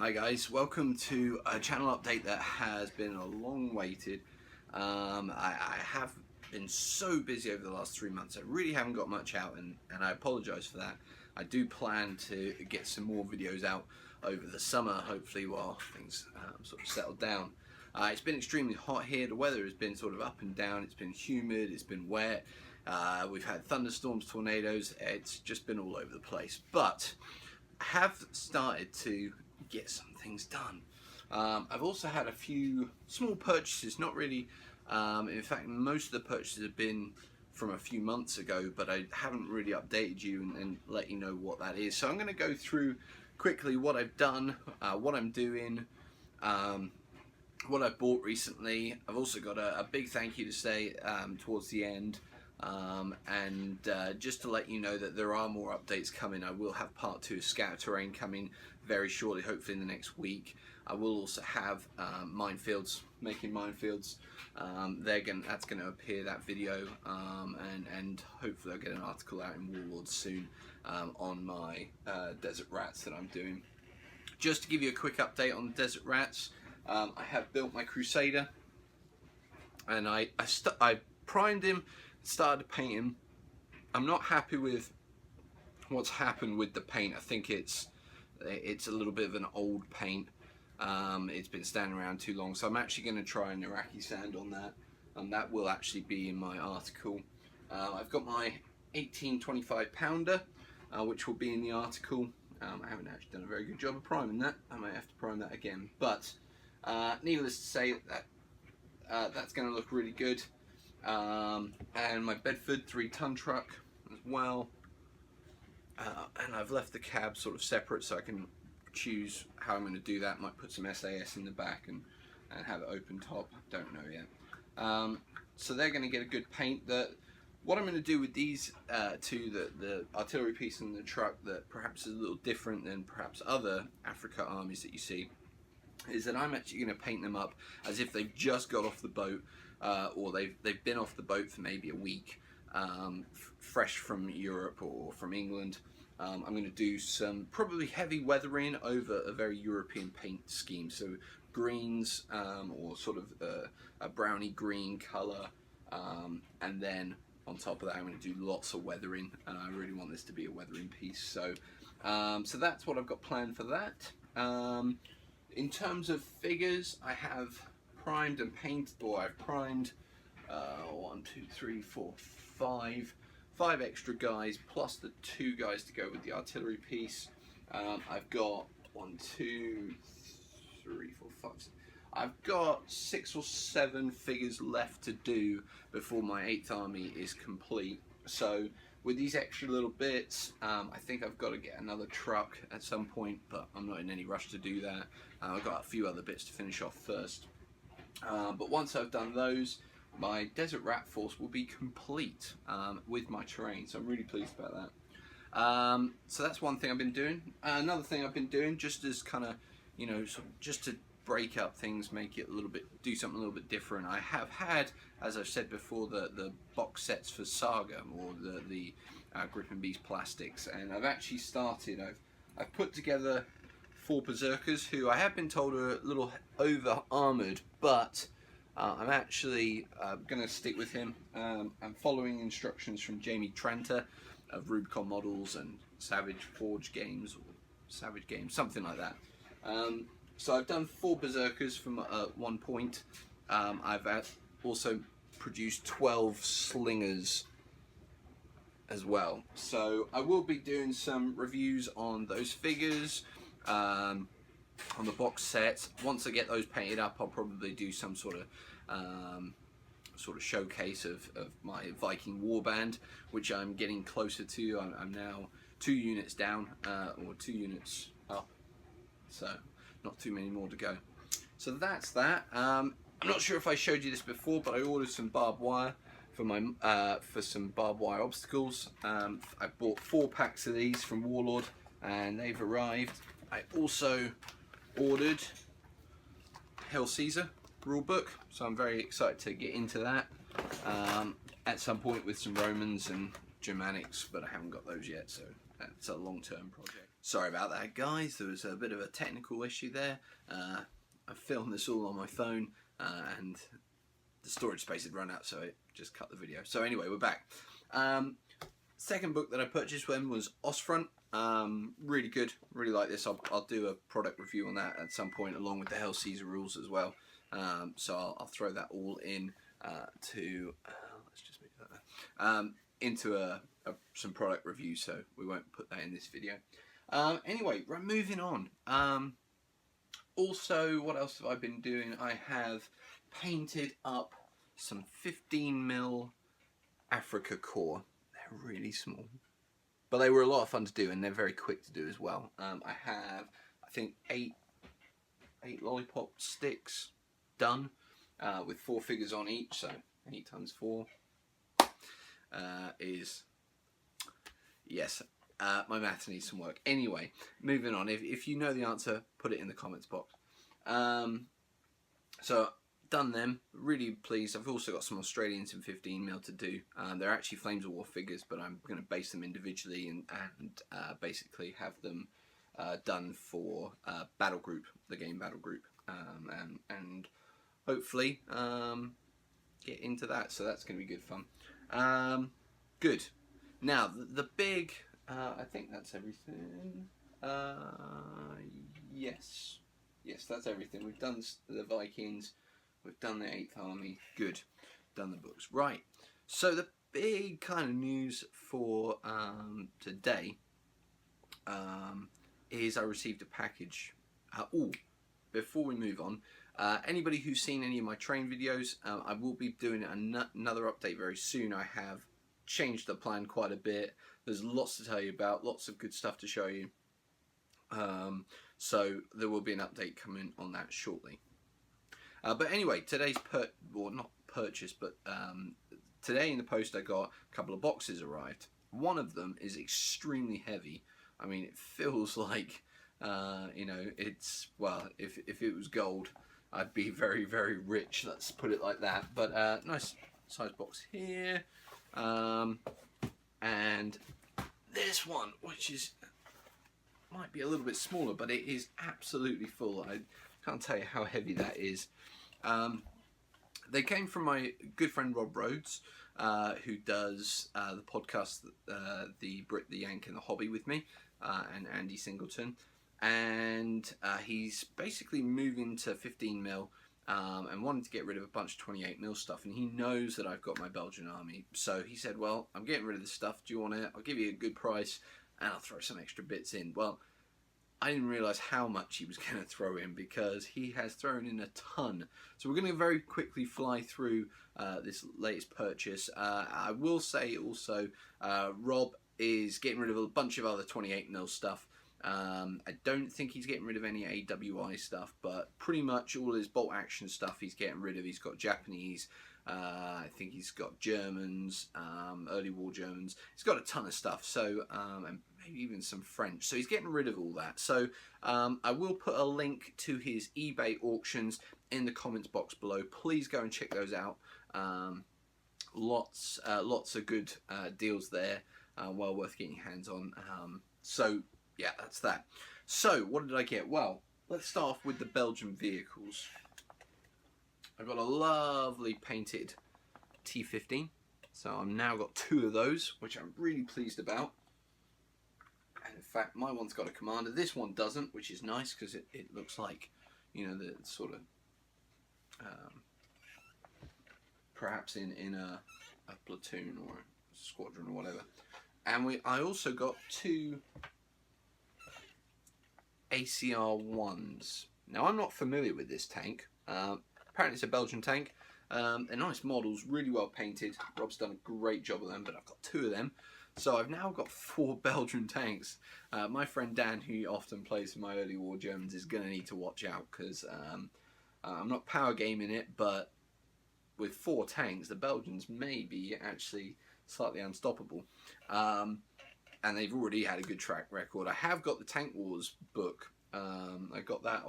Hi guys, welcome to a channel update that has been a long waited. I have been so busy over the last 3 months. I really haven't got much out, and I apologise for that. I do plan to get some more videos out over the summer, hopefully while things sort of settle down. It's been extremely hot here. The weather has been sort of up and down. It's been humid, it's been wet. We've had thunderstorms, tornadoes. It's just been all over the place. But I have started to get some things done. I've also had a few small purchases, not really, in fact most of the purchases have been from a few months ago, but I haven't really updated you and let you know what that is. So I'm going to go through quickly what I've done, what I'm doing, what I've bought recently. I've also got a big thank you to say towards the end. Just to let you know that there are more updates coming. I will have part 2 of Scout Terrain coming very shortly, hopefully in the next week. I will also have minefields, making minefields. That's going to appear, that video, and hopefully I'll get an article out in Warlords soon on my Desert Rats that I'm doing. Just to give you a quick update on the Desert Rats, I have built my Crusader, and I primed him, started to paint him. I'm not happy with what's happened with the paint. I think it's a little bit of an old paint. It's been standing around too long, so I'm actually going to try an Iraqi sand on that, and that will actually be in my article. I've got my 1825 pounder, which will be in the article. I haven't actually done a very good job of priming that. I might have to prime that again, but needless to say that that's going to look really good. And my Bedford 3-ton truck as well, and I've left the cab sort of separate so I can choose how I'm going to do that. Might put some SAS in the back and have it open top, don't know yet. So they're going to get a good paint. What I'm going to do with these two, the artillery piece and the truck, that perhaps is a little different than perhaps other Africa armies that you see, is that I'm actually going to paint them up as if they've just got off the boat, or they've been off the boat for maybe a week, fresh from Europe or from England. I'm going to do some probably heavy weathering over a very European paint scheme, so greens, or sort of a browny green colour, and then on top of that I'm going to do lots of weathering, and I really want this to be a weathering piece. So that's what I've got planned for that. In terms of figures, I have primed and painted, or I've primed 1, 2, 3, 4, 5 extra guys, plus the 2 guys to go with the artillery piece. I've got 1, 2, 3, 4, 5. I've got 6 or 7 figures left to do before my 8th army is complete. So with these extra little bits, I think I've got to get another truck at some point, but I'm not in any rush to do that. I've got a few other bits to finish off first. But once I've done those, my Desert Rat force will be complete with my terrain, so I'm really pleased about that. So that's one thing I've been doing. Another thing I've been doing, just as kind of, sort of just to break up things, make it a little bit, do something a little bit different. I have had, as I've said before, the box sets for Saga, or the Grip and Beast plastics, and I've actually started. I've put together 4 Berserkers, who I have been told are a little over armored, but I'm actually going to stick with him. I'm following instructions from Jamie Tranter of Rubicon Models and Savage Forge Games, or Savage Games, something like that. So I've done 4 Berserkers from one point. I've also produced 12 Slingers as well. So I will be doing some reviews on those figures, on the box sets. Once I get those painted up, I'll probably do some sort of showcase of my Viking warband, which I'm getting closer to. I'm now 2 units down, or 2 units up, so not too many more to go. So that's that. I'm not sure if I showed you this before, but I ordered some barbed wire for my for some barbed wire obstacles. I bought 4 packs of these from Warlord, and they've arrived. I also ordered Hail Caesar rulebook, so I'm very excited to get into that at some point with some Romans and Germanics, but I haven't got those yet, so that's a long-term project. Sorry about that, guys. There was a bit of a technical issue there. I filmed this all on my phone, and the storage space had run out, so it just cut the video. So anyway, we're back. Second book that I purchased when was Ostfront. Really good, really like this. I'll do a product review on that at some point, along with the Hell Caesar rules as well. So I'll throw that all in to let's just make that there. Into some product review, so we won't put that in this video. Anyway, right, moving on. Also, what else have I been doing? I have painted up some 15mm Africa core. They're really small, but they were a lot of fun to do, and they're very quick to do as well. I have, I think, eight lollipop sticks done with 4 figures on each, so 8 times 4 is, yes, my maths needs some work. Anyway, moving on. If you know the answer, put it in the comments box. So done them, really pleased. I've also got some Australians in 15mm to do. They're actually Flames of War figures, but I'm going to base them individually and basically have them done for Battle Group, the game Battle Group, and hopefully get into that. So that's going to be good fun. Good. Now the big. I think that's everything. Yes, that's everything. We've done the Vikings. We've done the 8th Army. Good. Done the books. Right. So the big kind of news for today is I received a package. Before we move on, anybody who's seen any of my train videos, I will be doing another update very soon. I have changed the plan quite a bit. There's lots to tell you about, lots of good stuff to show you. So there will be an update coming on that shortly. But anyway, today's not purchase, but today in the post I got a couple of boxes arrived. One of them is extremely heavy. I mean, it feels like, you know, it's, well, if it was gold, I'd be very, very rich. Let's put it like that. But nice size box here. And this one, which is might be a little bit smaller, but it is absolutely full. I can't tell you how heavy that is. They came from my good friend Rob Rhodes, who does the podcast, the Brit, the Yank, and the Hobby with me, and Andy Singleton, and he's basically moving to 15mm. And wanted to get rid of a bunch of 28mm stuff, and he knows that I've got my Belgian army, so he said, well, I'm getting rid of this stuff, do you want it? I'll give you a good price and I'll throw some extra bits in. Well, I didn't realise how much he was going to throw in, because he has thrown in a ton. So we're going to very quickly fly through this latest purchase. I will say also, Rob is getting rid of a bunch of other 28mm stuff. I don't think he's getting rid of any AWI stuff, but pretty much all his bolt action stuff he's getting rid of. He's got Japanese, I think he's got Germans, early war Germans. He's got a ton of stuff, so and maybe even some French. So he's getting rid of all that. So I will put a link to his eBay auctions in the comments box below. Please go and check those out. Lots of good deals there. Well worth getting your hands on. So yeah, that's that. So what did I get? Well, let's start off with the Belgian vehicles. I've got a lovely painted T15. So I've now got 2 of those, which I'm really pleased about. And in fact, my one's got a commander. This one doesn't, which is nice, because it looks like, you know, the sort of perhaps in a platoon or a squadron or whatever. And I also got 2 ACR1s. Now, I'm not familiar with this tank. Apparently it's a Belgian tank. They're nice models, really well painted. Rob's done a great job of them, but I've got 2 of them. So I've now got 4 Belgian tanks. My friend Dan, who often plays for my early war Germans, is going to need to watch out, because I'm not power gaming it, but with 4 tanks, the Belgians may be actually slightly unstoppable. And they've already had a good track record. I have got the Tank Wars book. I got that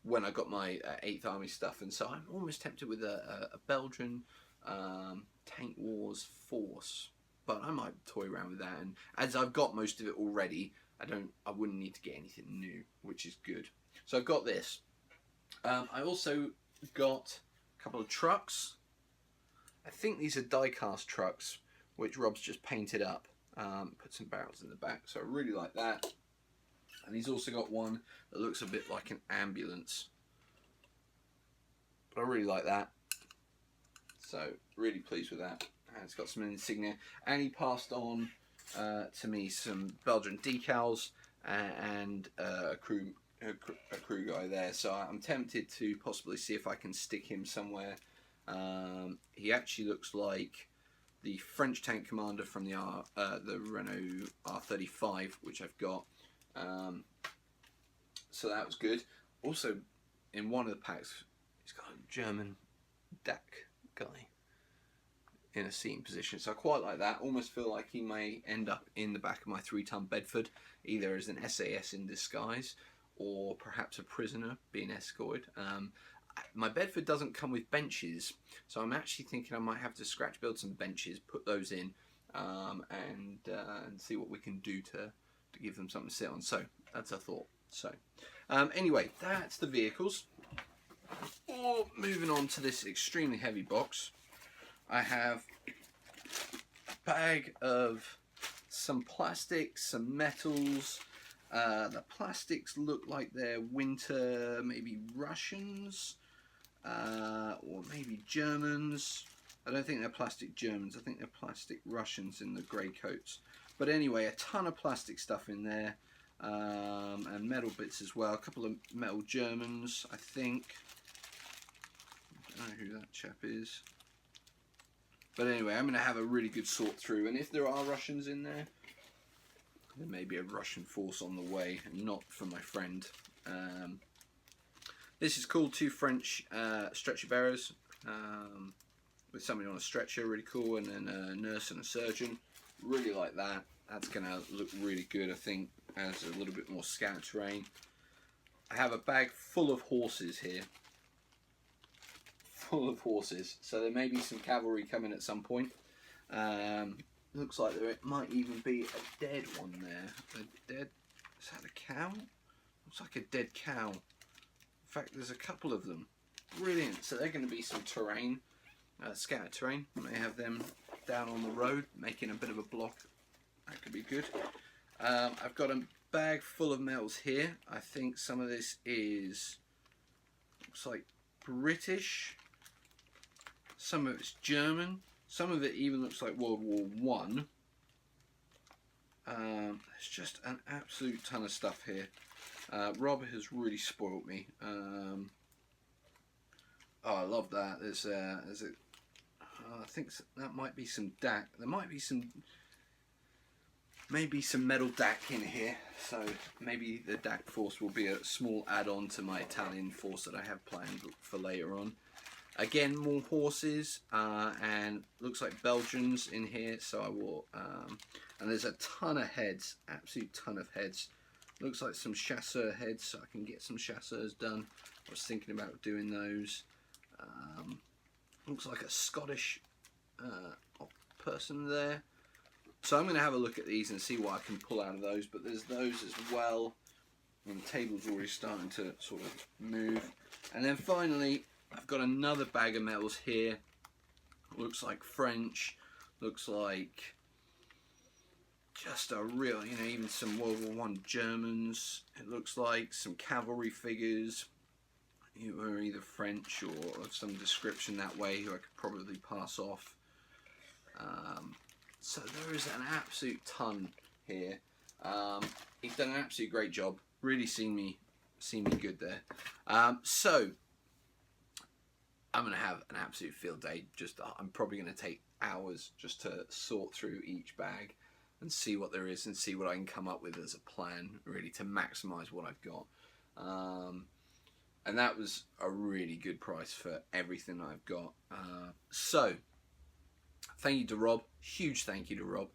when I got my 8th Army stuff, and so I'm almost tempted with a Belgian Tank Wars force. but I might toy around with that. And as I've got most of it already, I wouldn't need to get anything new, which is good. So I've got this. I also got a couple of trucks. I think these are die-cast trucks, which Rob's just painted up. Put some barrels in the back, so I really like that. And he's also got one that looks a bit like an ambulance, but I really like that. So really pleased with that. And it's got some insignia, and he passed on to me some Belgian decals and a crew guy there. So I'm tempted to possibly see if I can stick him somewhere. He actually looks like the French tank commander from the Renault R35, which I've got. So that was good. Also, in one of the packs, he's got a German DAC guy in a seating position. So I quite like that. Almost feel like he may end up in the back of my 3-ton Bedford, either as an SAS in disguise or perhaps a prisoner being escorted. My Bedford doesn't come with benches, so I'm actually thinking I might have to scratch build some benches, put those in, and see what we can do to give them something to sit on. So that's a thought. So anyway, that's the vehicles. Moving on to this extremely heavy box, I have a bag of some plastics, some metals. The plastics look like they're winter, maybe Russians, or maybe Germans. I don't think they're plastic Germans, I think they're plastic Russians in the grey coats. But anyway, a ton of plastic stuff in there, and metal bits as well. A couple of metal Germans, I think. I don't know who that chap is. But anyway, I'm going to have a really good sort through, and if there are Russians in there, there may be a Russian force on the way, and not for my friend. This is cool, 2 French stretcher bearers, with somebody on a stretcher, really cool, and then a nurse and a surgeon. Really like that. That's going to look really good, I think, as a little bit more scout terrain. I have a bag full of horses here. Full of horses. So there may be some cavalry coming at some point. Looks like there might even be a dead one there. A dead... Is that a cow? Looks like a dead cow. In fact, there's a couple of them. Brilliant. So they're going to be some terrain. Scout terrain. May have them down on the road, making a bit of a block. That could be good. I've got a bag full of metals here. I think some of this is... looks like British. Some of it's German. Some of it even looks like World War One. There's just an absolute ton of stuff here. Rob has really spoiled me. Oh, I love that. There's a. I think that might be some DAC. There might be some. Maybe some metal DAC in here. So maybe the DAC force will be a small add-on to my Italian force that I have planned for later on. Again, more horses, and looks like Belgians in here, so I will, and there's a ton of heads, absolute ton of heads. Looks like some chasseur heads, so I can get some chasseurs done. I was thinking about doing those. Looks like a Scottish person there. So I'm going to have a look at these and see what I can pull out of those, but there's those as well, and the table's already starting to sort of move. And then finally, I've got another bag of metals here. Looks like French. Looks like just a real, you know, even some World War I Germans. It looks like some cavalry figures who are either French or of some description that way, who I could probably pass off. So there is an absolute ton here. He's done an absolute great job. Really seen me good there. So I'm going to have an absolute field day. I'm probably going to take hours just to sort through each bag and see what there is and see what I can come up with as a plan, really, to maximise what I've got. And that was a really good price for everything I've got. So, thank you to Rob. Huge thank you to Rob.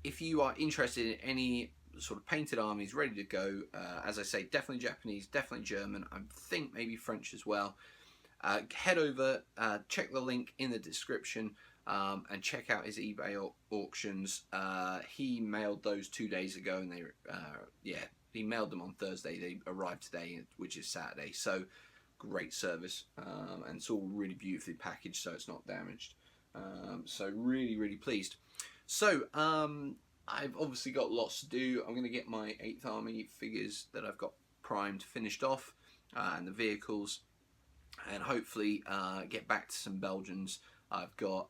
If you are interested in any sort of painted armies ready to go, as I say, definitely Japanese, definitely German, I think maybe French as well. Head over, check the link in the description. and check out his eBay auctions. He mailed those 2 days ago, and he mailed them on Thursday. They arrived today, which is Saturday. So great service, and it's all really beautifully packaged, so it's not damaged. So really pleased. So I've obviously got lots to do. I'm going to get my 8th Army figures that I've got primed finished off, and the vehicles, and hopefully get back to some Belgians. I've got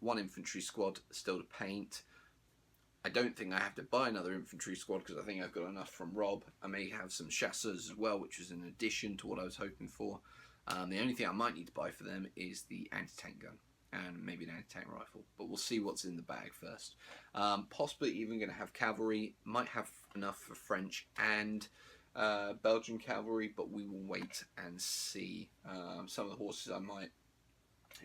1 infantry squad still to paint. I don't think I have to buy another infantry squad because I think I've got enough from Rob. I may have some chasseurs as well, which was an addition to what I was hoping for. The only thing I might need to buy for them is the anti-tank gun and maybe an anti-tank rifle, but we'll see what's in the bag first. Possibly even going to have cavalry. Might have enough for French and Belgian cavalry, but we will wait and see. Some of the horses I might,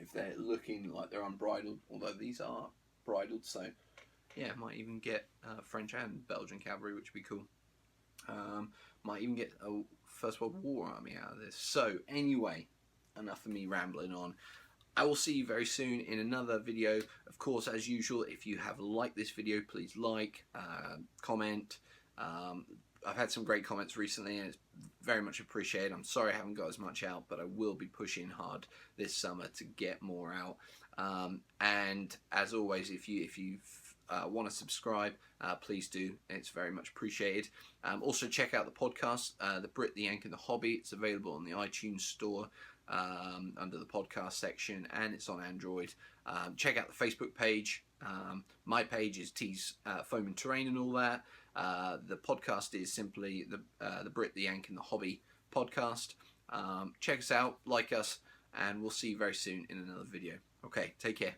if they're looking like they're unbridled, although these are bridled, so yeah, might even get French and Belgian cavalry, which would be cool. Might even get a First World War army out of this. So anyway, enough of me rambling on. I will see you very soon in another video. Of course, as usual, if you have liked this video, please like, comment. I've had some great comments recently, and it's very much appreciated. I'm sorry I haven't got as much out, but I will be pushing hard this summer to get more out. And as always, if you want to subscribe, please do. It's very much appreciated. Also check out the podcast, The Brit, the Yank and the Hobby. It's available on the iTunes store under the podcast section, and it's on Android. Check out the Facebook page. My page is T's Foam and Terrain and all that. The podcast is simply the Brit, the Yank and the Hobby podcast. Check us out, like us, and we'll see you very soon in another video. Okay, take care.